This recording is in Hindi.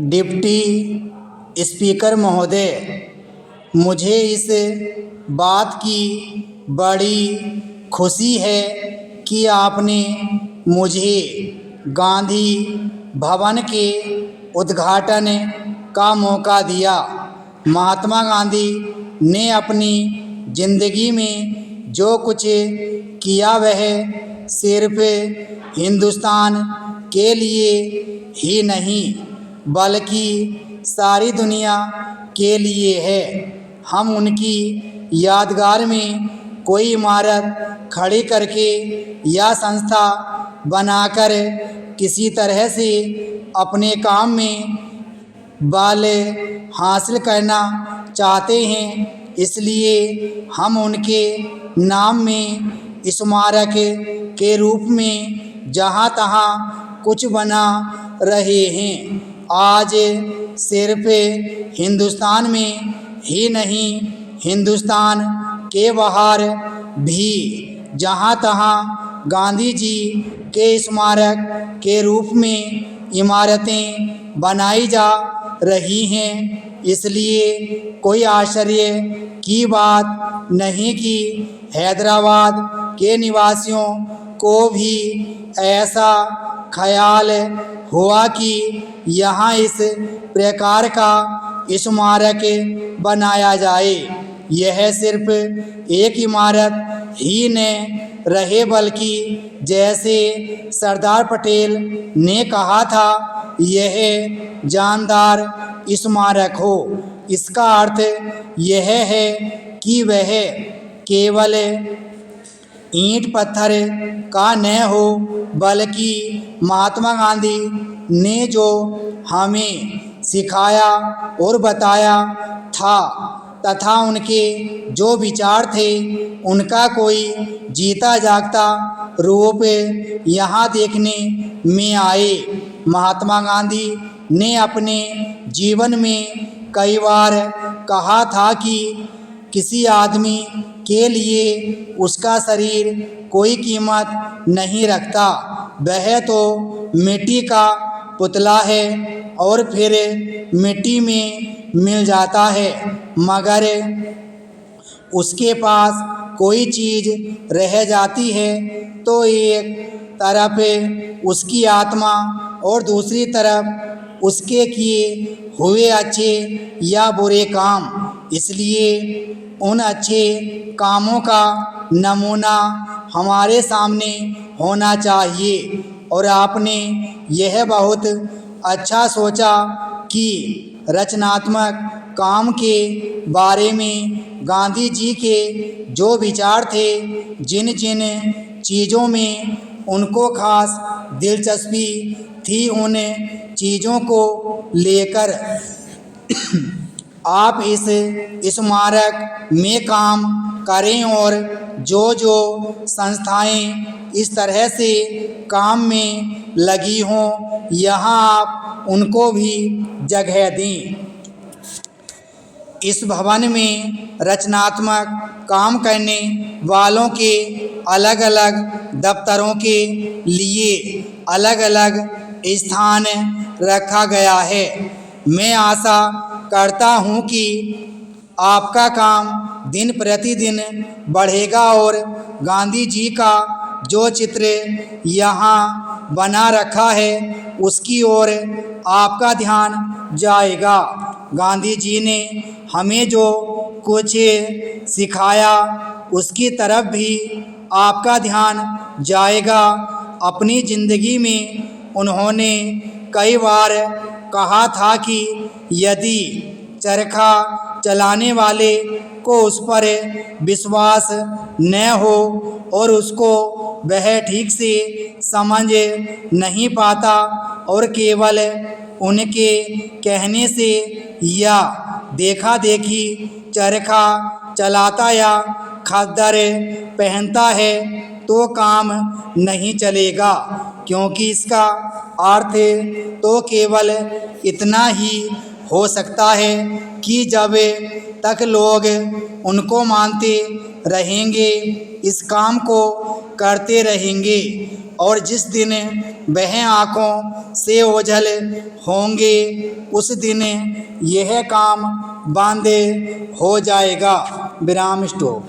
डिप्टी स्पीकर महोदय, मुझे इस बात की बड़ी खुशी है कि आपने मुझे गांधी भवन के उद्घाटन का मौका दिया। महात्मा गांधी ने अपनी ज़िंदगी में जो कुछ किया वह सिर्फ हिंदुस्तान के लिए ही नहीं बल्कि सारी दुनिया के लिए है। हम उनकी यादगार में कोई इमारत खड़ी करके या संस्था बनाकर किसी तरह से अपने काम में बल हासिल करना चाहते हैं, इसलिए हम उनके नाम में स्मारक के रूप में जहाँ तहाँ कुछ बना रहे हैं। आज सिर्फ हिंदुस्तान में ही नहीं, हिंदुस्तान के बाहर भी जहाँ तहाँ गांधी जी के स्मारक के रूप में इमारतें बनाई जा रही हैं। इसलिए कोई आश्चर्य की बात नहीं कि हैदराबाद के निवासियों को भी ऐसा ख्याल हुआ कि यहाँ इस प्रकार का स्मारक बनाया जाए। यह सिर्फ एक इमारत ही न रहे बल्कि जैसे सरदार पटेल ने कहा था, यह जानदार स्मारक हो। इसका अर्थ यह है कि वह केवल ईंट पत्थर का न हो बल्कि महात्मा गांधी ने जो हमें सिखाया और बताया था तथा उनके जो विचार थे उनका कोई जीता जागता रूप यहाँ देखने में आए। महात्मा गांधी ने अपने जीवन में कई बार कहा था कि किसी आदमी के लिए उसका शरीर कोई कीमत नहीं रखता, वह तो मिट्टी का पुतला है और फिर मिट्टी में मिल जाता है, मगर उसके पास कोई चीज़ रह जाती है तो एक तरफ उसकी आत्मा और दूसरी तरफ उसके किए हुए अच्छे या बुरे काम। इसलिए उन अच्छे कामों का नमूना हमारे सामने होना चाहिए। और आपने यह बहुत अच्छा सोचा कि रचनात्मक काम के बारे में गांधी जी के जो विचार थे, जिन जिन चीज़ों में उनको खास दिलचस्पी थी, उन चीज़ों को लेकर आप इस स्मारक में काम करें और जो जो संस्थाएं इस तरह से काम में लगी हों, यहाँ आप उनको भी जगह दें। इस भवन में रचनात्मक काम करने वालों के अलग अलग दफ्तरों के लिए अलग अलग स्थान रखा गया है। मैं आशा करता हूँ कि आपका काम दिन प्रतिदिन बढ़ेगा और गांधी जी का जो चित्र यहाँ बना रखा है उसकी ओर आपका ध्यान जाएगा। गांधी जी ने हमें जो कुछ सिखाया उसकी तरफ भी आपका ध्यान जाएगा। अपनी ज़िंदगी में उन्होंने कई बार कहा था कि यदि चरखा चलाने वाले को उस पर विश्वास न हो और उसको वह ठीक से समझ नहीं पाता और केवल उनके कहने से या देखा देखी चरखा चलाता या खद्दर पहनता है तो काम नहीं चलेगा, क्योंकि इसका अर्थ तो केवल इतना ही हो सकता है कि जब तक लोग उनको मानते रहेंगे इस काम को करते रहेंगे और जिस दिन वह आँखों से ओझल होंगे उस दिन यह काम बंद हो जाएगा। विराम स्टॉप।